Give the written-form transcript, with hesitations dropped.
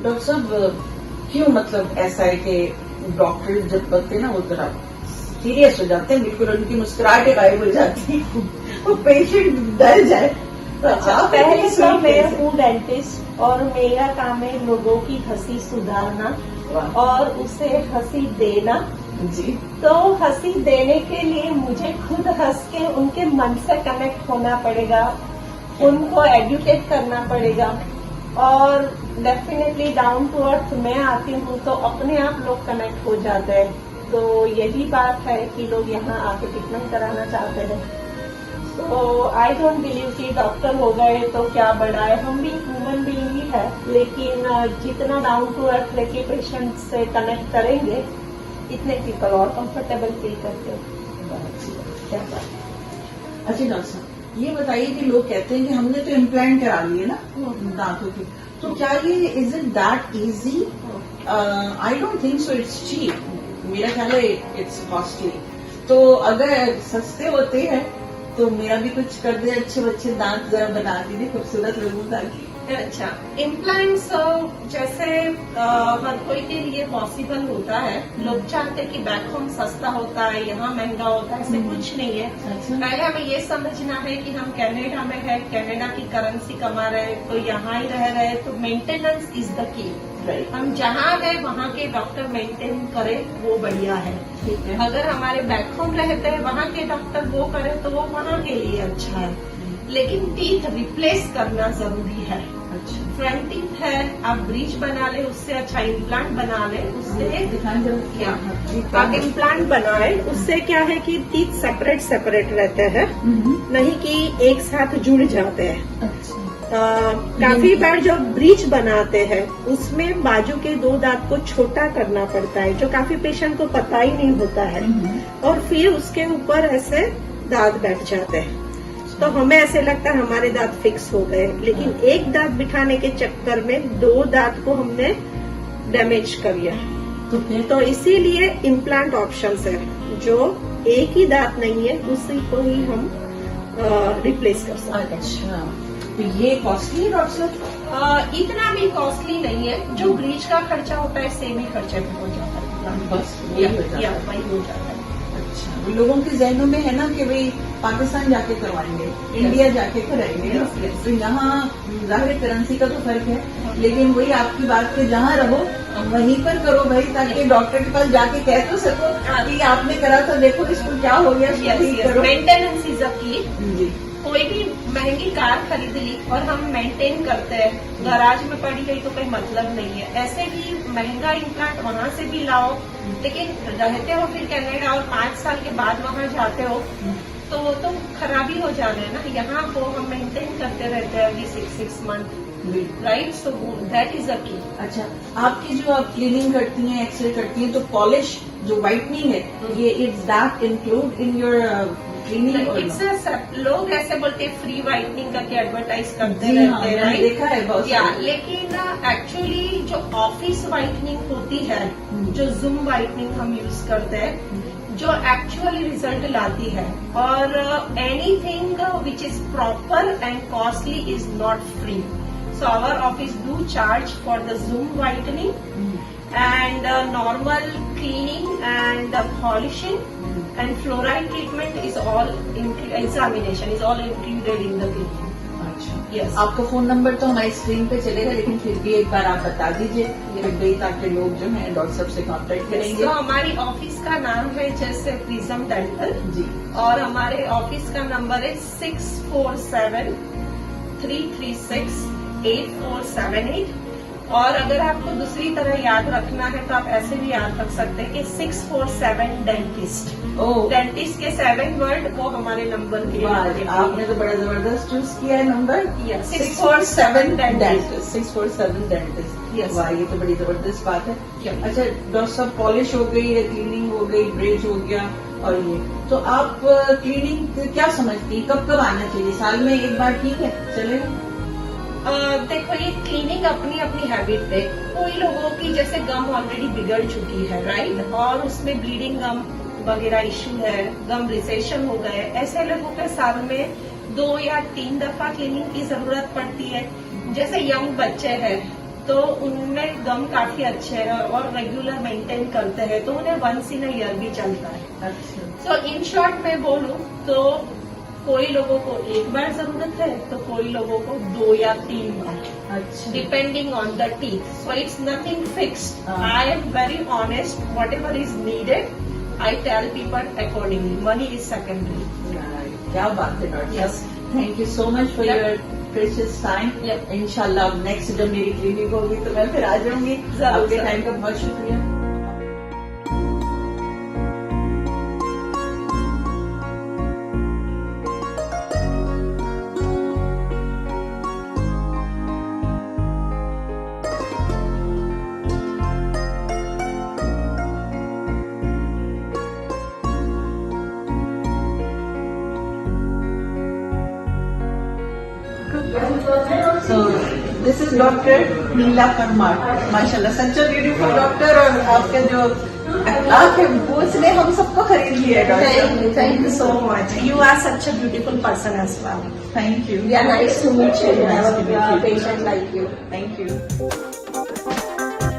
Doctor साहब क्यों मतलब ऐसा है कि डॉक्टर जब बोलते हैं ना वो थोड़ा सीरियस हो जाते हैं, बिल्कुल उनकी मुस्कुराहट गायब हो जाती है, वो पेशेंट डर जाए। तो आप पहले तो मैं हूँ डेंटिस्ट और मेरा काम है लोगों की हंसी सुधारना और उसे हंसी देना जी। तो हंसी देने के लिए मुझे खुद हंस के उनके मन से कनेक्ट होना पड़ेगा, उनको एडुकेट करना पड़ेगा और डेफिनेटली डाउन टू अर्थ मैं आती हूँ तो अपने आप लोग कनेक्ट हो जाते हैं। तो यही बात है कि लोग यहाँ आके ट्रीटमेंट कराना चाहते हैं। तो आई डोंट बिलीव कि डॉक्टर हो गए तो क्या बड़ा है, हम भी ह्यूमन बीइंग ही है, लेकिन जितना डाउन टू अर्थ लेके पेशेंट से कनेक्ट करेंगे इतने पीपल और कंफर्टेबल फील करते हैं। क्या बात। अच्छा डॉक्टर साहब ये बताइए कि लोग कहते हैं कि हमने तो इम्प्लांट करा लिए ना दांतों के, तो क्या ये is it that easy? I don't think so, it's cheap. मेरा ख्याल है इट्स कॉस्टली। तो अगर सस्ते होते हैं तो मेरा भी कुछ कर दे, अच्छे बच्चे दांत जरा बना दीजिए, खूबसूरत लगूं ताकि। अच्छा, इम्प्लांट्स जैसे हर कोई के लिए पॉसिबल होता है। लोग चाहते हैं कि बैक होम सस्ता होता है, यहाँ महंगा होता है, ऐसे कुछ नहीं है। अच्छा। पहले हमें ये समझना है कि हम कनाडा में है, कनाडा की करेंसी कमा रहे हैं, तो यहाँ ही रह रहे हैं, तो मेंटेनेंस इज द की। हम जहाँ है वहाँ के डॉक्टर मेंटेन करे वो बढ़िया है। ठीक है। अगर हमारे बैक होम रहते हैं वहाँ के डॉक्टर वो करे तो वो वहाँ के लिए अच्छा है, लेकिन टीथ रिप्लेस करना जरूरी है। अच्छा, फ्रंट टीथ है, आप ब्रिज बना ले, उससे अच्छा इम्प्लांट बना ले, उससे दिखाएं आप इम्प्लांट बनाए, उससे क्या है कि टीथ सेपरेट सेपरेट रहते हैं, नहीं कि एक साथ जुड़ जाते हैं। अच्छा। काफी बार जो ब्रिज बनाते हैं उसमें बाजू के दो दांत को छोटा करना पड़ता है, जो काफी पेशेंट को पता ही नहीं होता है, और फिर उसके ऊपर ऐसे दांत बैठ जाते हैं। तो हमें ऐसे लगता है हमारे दांत फिक्स हो गए, लेकिन एक दांत बिठाने के चक्कर में दो दांत को हमने डैमेज कर लिया। तो इसीलिए इम्प्लांट ऑप्शंस है, जो एक ही दांत नहीं है उसी को ही हम रिप्लेस कर सकते हैं। अच्छा, तो ये कॉस्टली है डॉक्टर साहब? इतना भी कॉस्टली नहीं है, जो ब्रिज का खर्चा होता है सेम ही खर्चे में हो जाता है, बस वही हो जाता है। वही हो जाता है। अच्छा, लोगों के जहनों में है ना कि भाई पाकिस्तान जाके करवाएंगे, इंडिया जाके कराएंगे ना, तो यहाँ जाहिर करेंसी का तो फर्क है, लेकिन वही आपकी बात पे जहाँ रहो वहीं पर करो भाई, ताकि डॉक्टर के पास जाके कह तो सको कि आपने करा तो देखो इसको क्या हो गया, करो। मेंटेनेंस इज अ की। जी। कोई भी महंगी कार खरीद ली और हम मेंटेन करते हैं, गराज में पड़ी गई तो कोई मतलब नहीं है। ऐसे भी महंगा इम्प्लांट वहाँ से भी लाओ, लेकिन रहते हो फिर कनाडा और 5 साल के बाद वहाँ जाते हो तो वो तो खराबी हो जाना है ना। यहाँ को हम मेंटेन करते रहते हैं अभी 6 month, right? So that is a की। अच्छा, आपकी जो आप क्लीनिंग करती हैं, एक्सरे करती हैं, तो पॉलिश जो व्हाइटनिंग है, ये it's that include in your cleaning? लोग ऐसे बोलते हैं फ्री व्हाइटनिंग करके एडवर्टाइज करते जी, रहते हैं, मैंने देखा है बहुत सारे। लेकिन एक्चुअली जो ऑफिस व्हाइटनिंग होती है, जो जूम व्हाइटनिंग हम यूज करते हैं, जो एक्चुअली रिजल्ट लाती है, और anything which is proper and costly is not free. So our office do charge for the Zoom whitening and normal cleaning and polishing and fluoride treatment is all examination is all included in the cleaning. अच्छा, Yes. आपका phone number तो हमारी screen पे चलेगा, लेकिन फिर भी एक बार आप बता दीजिए ताकि लोग जो है डॉक्टर साहब से कांटेक्ट करेंगे। तो हमारी ऑफिस का नाम है जैसे प्रिज्म डेंटल जी, और हमारे ऑफिस का नंबर है 647-336-8478 और अगर आपको दूसरी तरह याद रखना है तो आप ऐसे भी याद रख सकते हैं कि 647 डेंटिस्ट। ओह डेंटिस्ट के 7 वर्ड वो हमारे नंबर के वाह, आपने तो बड़ा जबरदस्त चूज किया है नंबर। 647 dentist, 647 dentist. Yes. वाह, ये तो बड़ी जबरदस्त बात है। Yeah. अच्छा डॉक्टर साहब, पॉलिश हो गई, क्लीनिंग हो गई, ब्रेज हो गया, और ये तो आप क्लीनिंग क्या समझती, कब कब आना चाहिए? साल में एक बार ठीक है, चलेगा? देखो, ये क्लीनिंग अपनी अपनी हैबिट पे, कोई लोगों की जैसे गम ऑलरेडी बिगड़ चुकी है, राइट, और उसमें ब्लीडिंग गम वगैरह इश्यू है, गम रिसेशन हो गए, ऐसे लोगों के साल में 2 या 3 दफा क्लीनिंग की जरूरत पड़ती है। जैसे यंग बच्चे हैं तो उनमें गम काफी अच्छे है और रेगुलर मेंटेन करते हैं, तो उन्हें वंस इन अ ईयर भी चलता है। अच्छा, सो इन शॉर्ट में बोलूं तो कोई लोगों को एक बार जरूरत है तो कोई लोगों को 2 या 3 बार, अच्छा, depending on the teeth. So it's nothing fixed. हाँ। I am very honest, whatever is needed I tell people accordingly. Money is secondary. क्या बात है डॉक्टर Yes. साहब, thank you so much for Yep. Your precious time. Yep. इंशाल्लाह next जब मेरी clinic होगी तो मैं फिर आ जाऊंगी। जरूर, आपके जरूर। टाइम का बहुत शुक्रिया। So this is Dr. नीला परमार, माशाल्लाह सच्चा ब्यूटीफुल डॉक्टर, और आपका जो अखलाक है वो इसने हम सबको खरीद लिया है doctor. Thank you so much. You are such a beautiful person as well. Thank you. We are nice to meet you. Nice to meet you. Patient like you. Thank you.